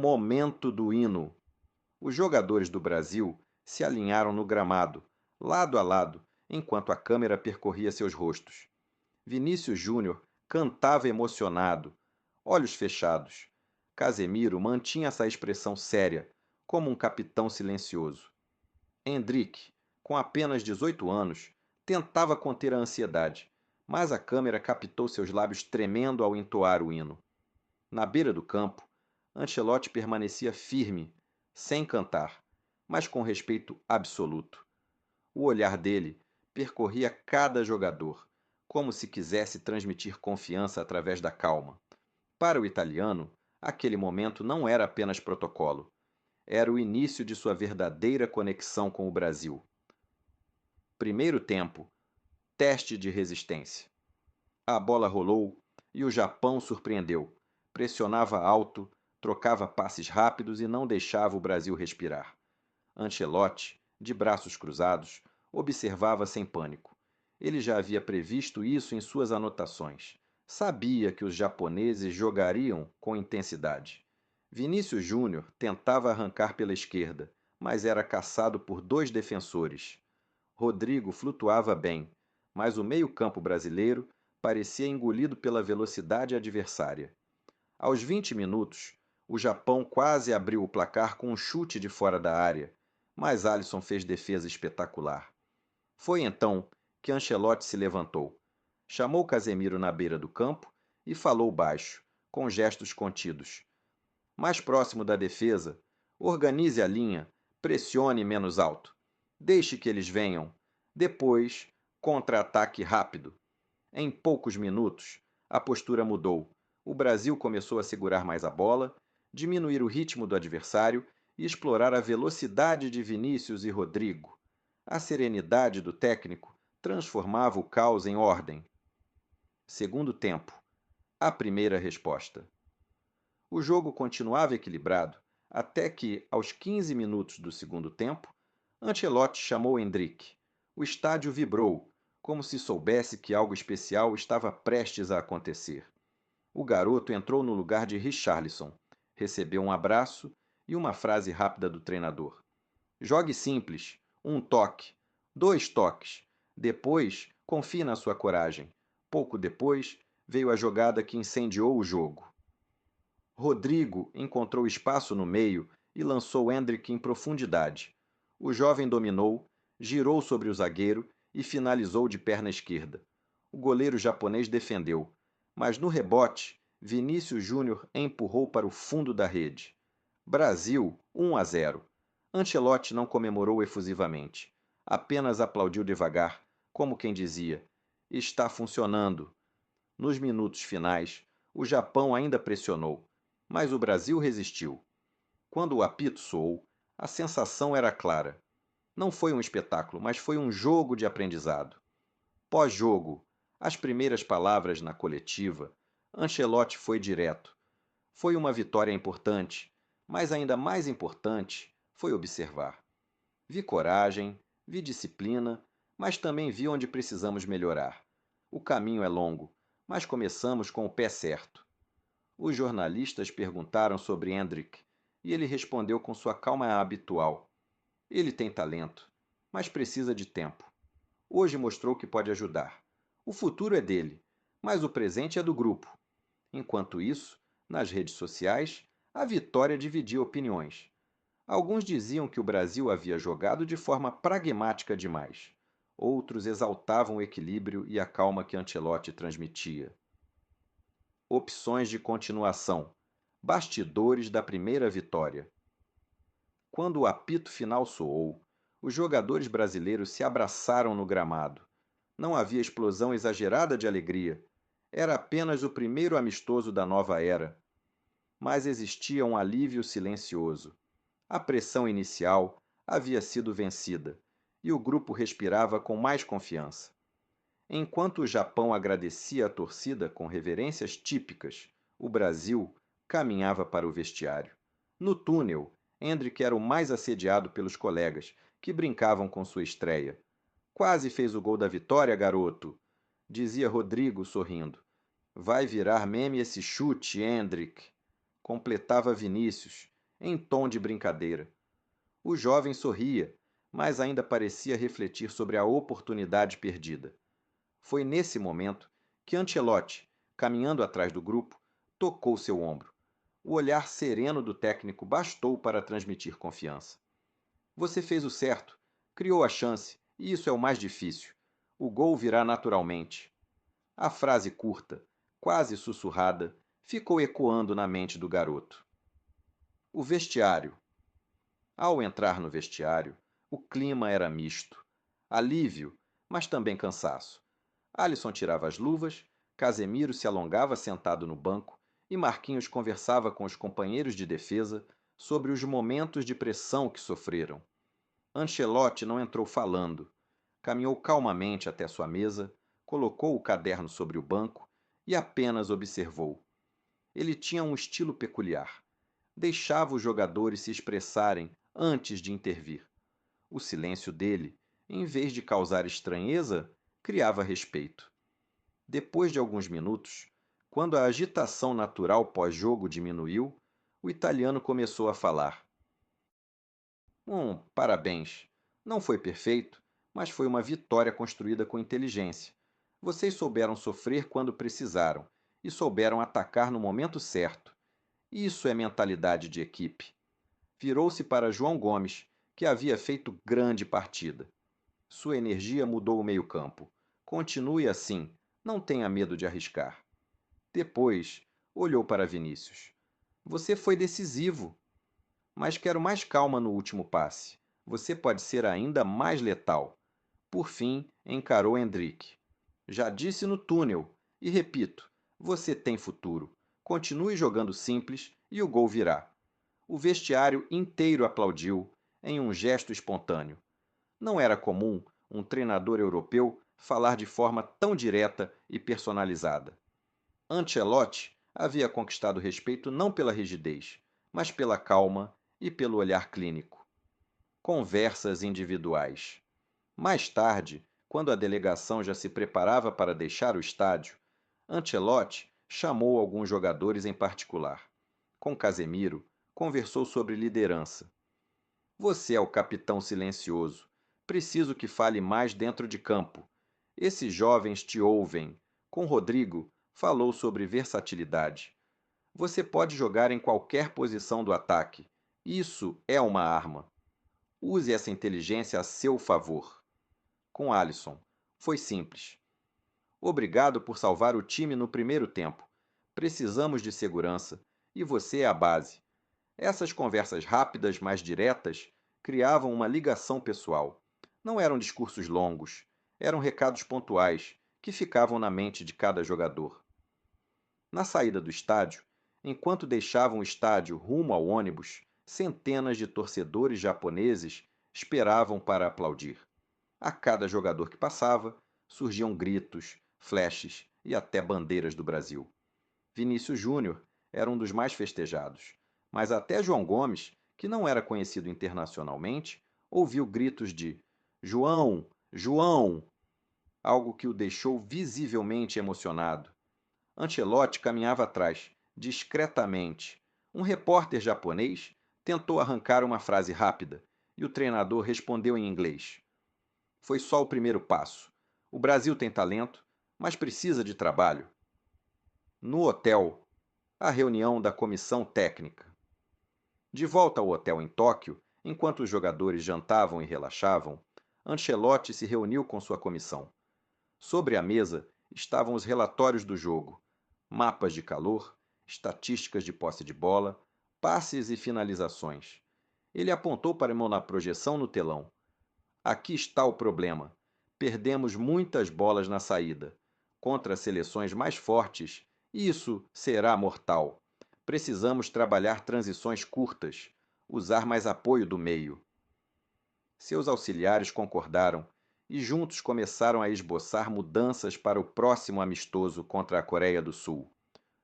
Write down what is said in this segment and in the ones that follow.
momento do hino. Os jogadores do Brasil se alinharam no gramado, lado a lado, enquanto a câmera percorria seus rostos. Vinícius Júnior cantava emocionado, olhos fechados. Casemiro mantinha essa expressão séria, como um capitão silencioso. Hendrick, com apenas 18 anos, tentava conter a ansiedade, mas a câmera captou seus lábios tremendo ao entoar o hino. Na beira do campo, Ancelotti permanecia firme, sem cantar, mas com respeito absoluto. O olhar dele percorria cada jogador, como se quisesse transmitir confiança através da calma. Para o italiano, aquele momento não era apenas protocolo. Era o início de sua verdadeira conexão com o Brasil. Primeiro tempo, teste de resistência. A bola rolou e o Japão surpreendeu. Pressionava alto, trocava passes rápidos e não deixava o Brasil respirar. Ancelotti, de braços cruzados, observava sem pânico. Ele já havia previsto isso em suas anotações. Sabia que os japoneses jogariam com intensidade. Vinícius Júnior tentava arrancar pela esquerda, mas era caçado por dois defensores. Rodrigo flutuava bem, mas o meio-campo brasileiro parecia engolido pela velocidade adversária. Aos 20 minutos, o Japão quase abriu o placar com um chute de fora da área, mas Alisson fez defesa espetacular. Foi então que Ancelotti se levantou, chamou Casemiro na beira do campo e falou baixo, com gestos contidos. Mais próximo da defesa, organize a linha, pressione menos alto. Deixe que eles venham. Depois, contra-ataque rápido. Em poucos minutos, a postura mudou. O Brasil começou a segurar mais a bola, diminuir o ritmo do adversário e explorar a velocidade de Vinícius e Rodrigo. A serenidade do técnico transformava o caos em ordem. Segundo tempo. A primeira resposta. O jogo continuava equilibrado até que, aos 15 minutos do segundo tempo, Ancelotti chamou Hendrick. O estádio vibrou, como se soubesse que algo especial estava prestes a acontecer. O garoto entrou no lugar de Richarlison, recebeu um abraço e uma frase rápida do treinador. Jogue simples, um toque, dois toques. Depois, confie na sua coragem. Pouco depois, veio a jogada que incendiou o jogo. Rodrigo encontrou espaço no meio e lançou Hendrick em profundidade. O jovem dominou, girou sobre o zagueiro e finalizou de perna esquerda. O goleiro japonês defendeu, mas no rebote, Vinícius Júnior empurrou para o fundo da rede. Brasil 1-0. Ancelotti não comemorou efusivamente. Apenas aplaudiu devagar, como quem dizia: está funcionando. Nos minutos finais, o Japão ainda pressionou, mas o Brasil resistiu. Quando o apito soou, a sensação era clara. Não foi um espetáculo, mas foi um jogo de aprendizado. Pós-jogo, as primeiras palavras na coletiva, Ancelotti foi direto. Foi uma vitória importante, mas ainda mais importante foi observar. Vi coragem, vi disciplina, mas também vi onde precisamos melhorar. O caminho é longo, mas começamos com o pé certo. Os jornalistas perguntaram sobre Hendrick e ele respondeu com sua calma habitual. Ele tem talento, mas precisa de tempo. Hoje mostrou que pode ajudar. O futuro é dele, mas o presente é do grupo. Enquanto isso, nas redes sociais, a vitória dividia opiniões. Alguns diziam que o Brasil havia jogado de forma pragmática demais. Outros exaltavam o equilíbrio e a calma que Ancelotti transmitia. Opções de continuação. Bastidores da primeira vitória. Quando o apito final soou, os jogadores brasileiros se abraçaram no gramado. Não havia explosão exagerada de alegria. Era apenas o primeiro amistoso da nova era. Mas existia um alívio silencioso. A pressão inicial havia sido vencida e o grupo respirava com mais confiança. Enquanto o Japão agradecia a torcida com reverências típicas, o Brasil caminhava para o vestiário. No túnel, Hendrick era o mais assediado pelos colegas, que brincavam com sua estreia. Quase fez o gol da vitória, garoto, dizia Rodrigo sorrindo. Vai virar meme esse chute, Hendrick, completava Vinícius, em tom de brincadeira. O jovem sorria, mas ainda parecia refletir sobre a oportunidade perdida. Foi nesse momento que Ancelotti, caminhando atrás do grupo, tocou seu ombro. O olhar sereno do técnico bastou para transmitir confiança. Você fez o certo, criou a chance, e isso é o mais difícil. O gol virá naturalmente. A frase curta, quase sussurrada, ficou ecoando na mente do garoto. O vestiário. Ao entrar no vestiário, o clima era misto. Alívio, mas também cansaço. Alisson tirava as luvas, Casemiro se alongava sentado no banco e Marquinhos conversava com os companheiros de defesa sobre os momentos de pressão que sofreram. Ancelotti não entrou falando. Caminhou calmamente até sua mesa, colocou o caderno sobre o banco e apenas observou. Ele tinha um estilo peculiar. Deixava os jogadores se expressarem antes de intervir. O silêncio dele, em vez de causar estranheza, criava respeito. Depois de alguns minutos, quando a agitação natural pós-jogo diminuiu, o italiano começou a falar. Parabéns. Não foi perfeito, mas foi uma vitória construída com inteligência. Vocês souberam sofrer quando precisaram e souberam atacar no momento certo. Isso é mentalidade de equipe. Virou-se para João Gomes, que havia feito grande partida. Sua energia mudou o meio-campo. Continue assim, não tenha medo de arriscar. Depois, olhou para Vinícius. Você foi decisivo, mas quero mais calma no último passe. Você pode ser ainda mais letal. Por fim, encarou Hendrick. Já disse no túnel, e repito, você tem futuro. Continue jogando simples e o gol virá. O vestiário inteiro aplaudiu, em um gesto espontâneo. Não era comum um treinador europeu falar de forma tão direta e personalizada. Ancelotti havia conquistado respeito não pela rigidez, mas pela calma e pelo olhar clínico. Conversas individuais. Mais tarde, quando a delegação já se preparava para deixar o estádio, Ancelotti chamou alguns jogadores em particular. Com Casemiro, conversou sobre liderança. Você é o capitão silencioso. Preciso que fale mais dentro de campo. Esses jovens te ouvem. Com Rodrigo, falou sobre versatilidade. Você pode jogar em qualquer posição do ataque. Isso é uma arma. Use essa inteligência a seu favor. Com Alisson, foi simples. Obrigado por salvar o time no primeiro tempo. Precisamos de segurança e você é a base. Essas conversas rápidas, mas diretas, criavam uma ligação pessoal. Não eram discursos longos, eram recados pontuais que ficavam na mente de cada jogador. Na saída do estádio, enquanto deixavam o estádio rumo ao ônibus, centenas de torcedores japoneses esperavam para aplaudir. A cada jogador que passava, surgiam gritos, flashes e até bandeiras do Brasil. Vinícius Júnior era um dos mais festejados, mas até João Gomes, que não era conhecido internacionalmente, ouviu gritos de João, João, algo que o deixou visivelmente emocionado. Ancelotti caminhava atrás, discretamente. Um repórter japonês tentou arrancar uma frase rápida e o treinador respondeu em inglês. Foi só o primeiro passo. O Brasil tem talento, mas precisa de trabalho. No hotel, a reunião da comissão técnica. De volta ao hotel em Tóquio, enquanto os jogadores jantavam e relaxavam, Ancelotti se reuniu com sua comissão. Sobre a mesa estavam os relatórios do jogo, mapas de calor, estatísticas de posse de bola, passes e finalizações. Ele apontou para uma projeção no telão. Aqui está o problema. Perdemos muitas bolas na saída. Contra seleções mais fortes, isso será mortal. Precisamos trabalhar transições curtas, usar mais apoio do meio. Seus auxiliares concordaram e juntos começaram a esboçar mudanças para o próximo amistoso contra a Coreia do Sul.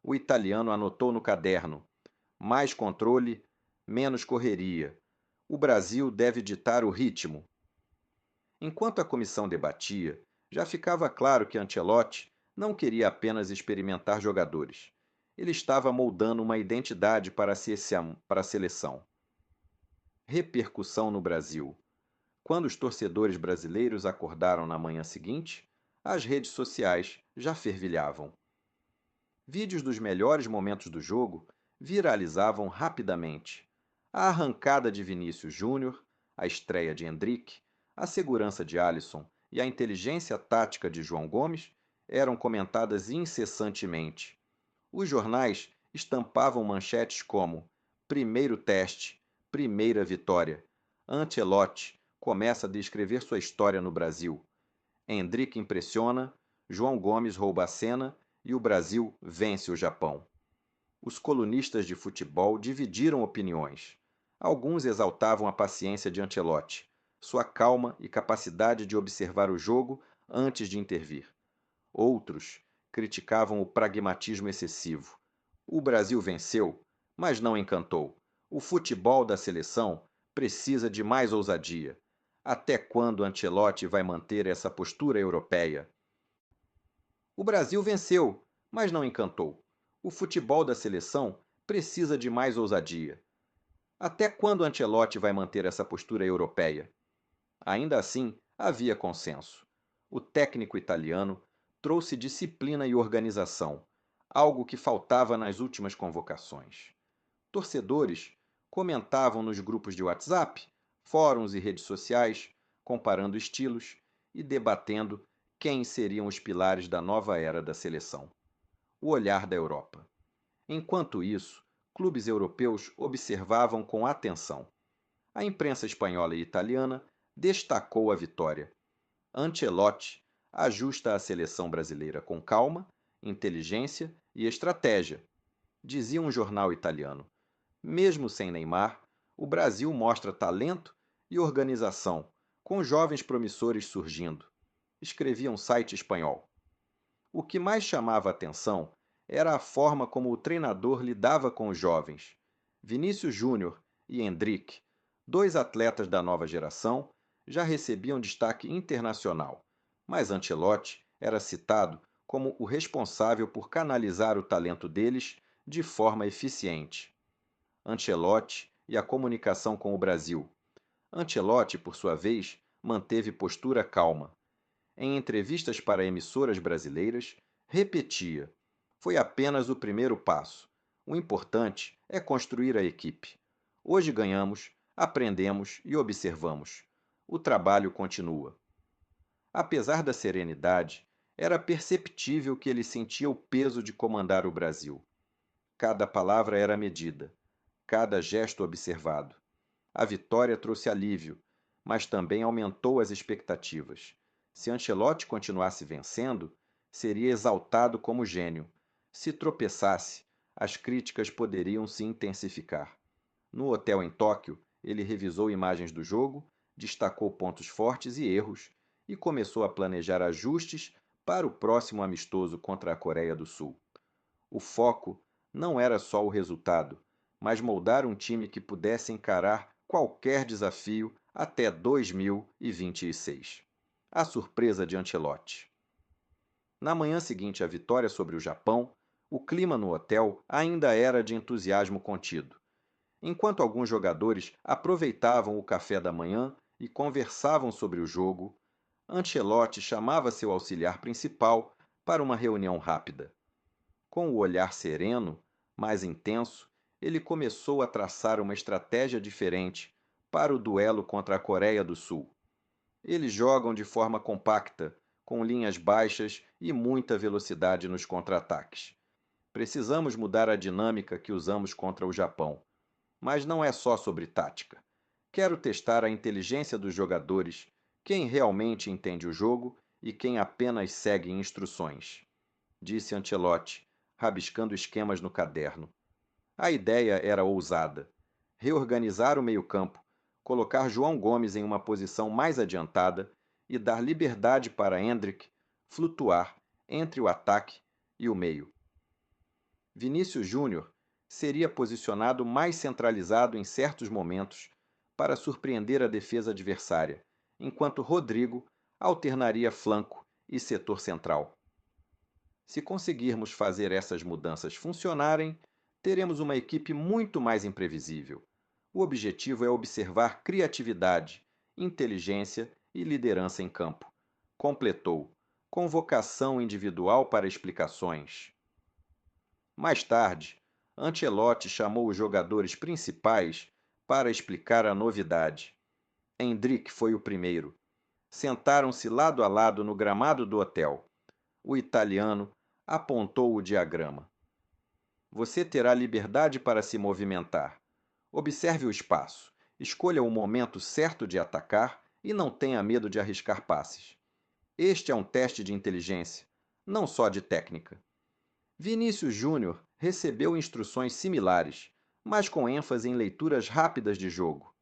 O italiano anotou no caderno: mais controle, menos correria. O Brasil deve ditar o ritmo. Enquanto a comissão debatia, já ficava claro que Ancelotti não queria apenas experimentar jogadores. ele estava moldando uma identidade para a seleção. Repercussão no Brasil. Quando os torcedores brasileiros acordaram na manhã seguinte, as redes sociais já fervilhavam. Vídeos dos melhores momentos do jogo viralizavam rapidamente. A arrancada de Vinícius Júnior, a estreia de Endrick, a segurança de Alisson e a inteligência tática de João Gomes eram comentadas incessantemente. Os jornais estampavam manchetes como: primeiro teste, primeira vitória. Ancelotti começa a descrever sua história no Brasil. Endrick impressiona, João Gomes rouba a cena e o Brasil vence o Japão. Os colunistas de futebol dividiram opiniões. Alguns exaltavam a paciência de Ancelotti, sua calma e capacidade de observar o jogo antes de intervir. Outros criticavam o pragmatismo excessivo. O Brasil venceu, mas não encantou. O futebol da seleção precisa de mais ousadia. Até quando Ancelotti vai manter essa postura europeia? O Brasil venceu, mas não encantou. O futebol da seleção precisa de mais ousadia. Até quando Ancelotti vai manter essa postura europeia? Ainda assim, havia consenso. O técnico italiano trouxe disciplina e organização, algo que faltava nas últimas convocações. Torcedores comentavam nos grupos de WhatsApp, fóruns e redes sociais, comparando estilos e debatendo quem seriam os pilares da nova era da seleção. O olhar da Europa. Enquanto isso, clubes europeus observavam com atenção. A imprensa espanhola e italiana destacou a vitória. Ancelotti ajusta a seleção brasileira com calma, inteligência e estratégia, dizia um jornal italiano. Mesmo sem Neymar, o Brasil mostra talento e organização, com jovens promissores surgindo, escrevia um site espanhol. O que mais chamava atenção era a forma como o treinador lidava com os jovens. Vinícius Júnior e Endrick, dois atletas da nova geração, já recebiam destaque internacional, mas Ancelotti era citado como o responsável por canalizar o talento deles de forma eficiente. Ancelotti e a comunicação com o Brasil. Ancelotti, por sua vez, manteve postura calma. Em entrevistas para emissoras brasileiras, repetia: foi apenas o primeiro passo. O importante é construir a equipe. Hoje ganhamos, aprendemos e observamos. O trabalho continua. Apesar da serenidade, era perceptível que ele sentia o peso de comandar o Brasil. Cada palavra era medida, cada gesto observado. A vitória trouxe alívio, mas também aumentou as expectativas. Se Ancelotti continuasse vencendo, seria exaltado como gênio. Se tropeçasse, as críticas poderiam se intensificar. No hotel em Tóquio, ele revisou imagens do jogo, destacou pontos fortes e erros e começou a planejar ajustes para o próximo amistoso contra a Coreia do Sul. O foco não era só o resultado, mas moldar um time que pudesse encarar qualquer desafio até 2026. A surpresa de Ancelotti. Na manhã seguinte à vitória sobre o Japão, o clima no hotel ainda era de entusiasmo contido. Enquanto alguns jogadores aproveitavam o café da manhã e conversavam sobre o jogo, Ancelotti chamava seu auxiliar principal para uma reunião rápida. Com o olhar sereno, mais intenso, ele começou a traçar uma estratégia diferente para o duelo contra a Coreia do Sul. Eles jogam de forma compacta, com linhas baixas e muita velocidade nos contra-ataques. Precisamos mudar a dinâmica que usamos contra o Japão. Mas não é só sobre tática. Quero testar a inteligência dos jogadores, quem realmente entende o jogo e quem apenas segue instruções, disse Ancelotti, rabiscando esquemas no caderno. A ideia era ousada: reorganizar o meio-campo, colocar João Gomes em uma posição mais adiantada e dar liberdade para Endrick flutuar entre o ataque e o meio. Vinícius Júnior seria posicionado mais centralizado em certos momentos para surpreender a defesa adversária, enquanto Rodrigo alternaria flanco e setor central. Se conseguirmos fazer essas mudanças funcionarem, teremos uma equipe muito mais imprevisível. O objetivo é observar criatividade, inteligência e liderança em campo. Completou, com vocação individual para explicações. Mais tarde, Ancelotti chamou os jogadores principais para explicar a novidade. Endrick foi o primeiro. Sentaram-se lado a lado no gramado do hotel. O italiano apontou o diagrama. Você terá liberdade para se movimentar. Observe o espaço. Escolha o momento certo de atacar e não tenha medo de arriscar passes. Este é um teste de inteligência, não só de técnica. Vinícius Júnior recebeu instruções similares, mas com ênfase em leituras rápidas de jogo.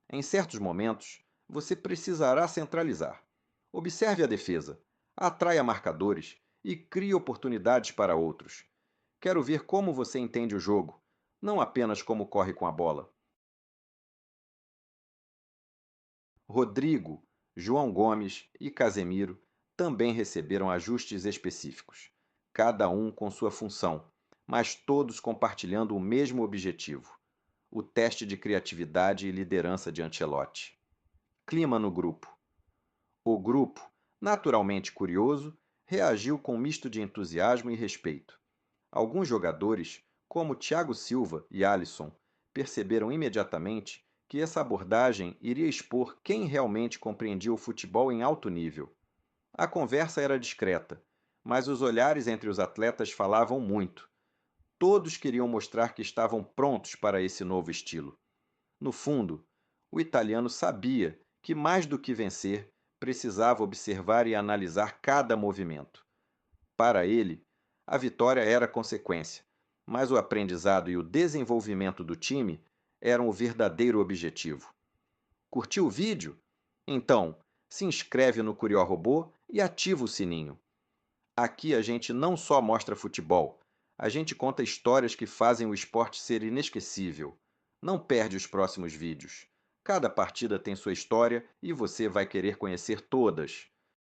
Em certos momentos, você precisará centralizar. Observe a defesa, atraia marcadores e crie oportunidades para outros. Quero ver como você entende o jogo, não apenas como corre com a bola. Rodrigo, João Gomes e Casemiro também receberam ajustes específicos, cada um com sua função, mas todos compartilhando o mesmo objetivo: o teste de criatividade e liderança de Ancelotti. Clima no grupo. O grupo, naturalmente curioso, reagiu com um misto de entusiasmo e respeito. Alguns jogadores, como Thiago Silva e Alisson, perceberam imediatamente que essa abordagem iria expor quem realmente compreendia o futebol em alto nível. A conversa era discreta, mas os olhares entre os atletas falavam muito. Todos queriam mostrar que estavam prontos para esse novo estilo. No fundo, o italiano sabia que, mais do que vencer, precisava observar e analisar cada movimento. Para ele, a vitória era consequência, mas o aprendizado e o desenvolvimento do time eram o verdadeiro objetivo. Curtiu o vídeo? Então, se inscreve no Curió Robô e ativa o sininho. Aqui a gente não só mostra futebol, a gente conta histórias que fazem o esporte ser inesquecível. Não perde os próximos vídeos. Cada partida tem sua história e você vai querer conhecer todas.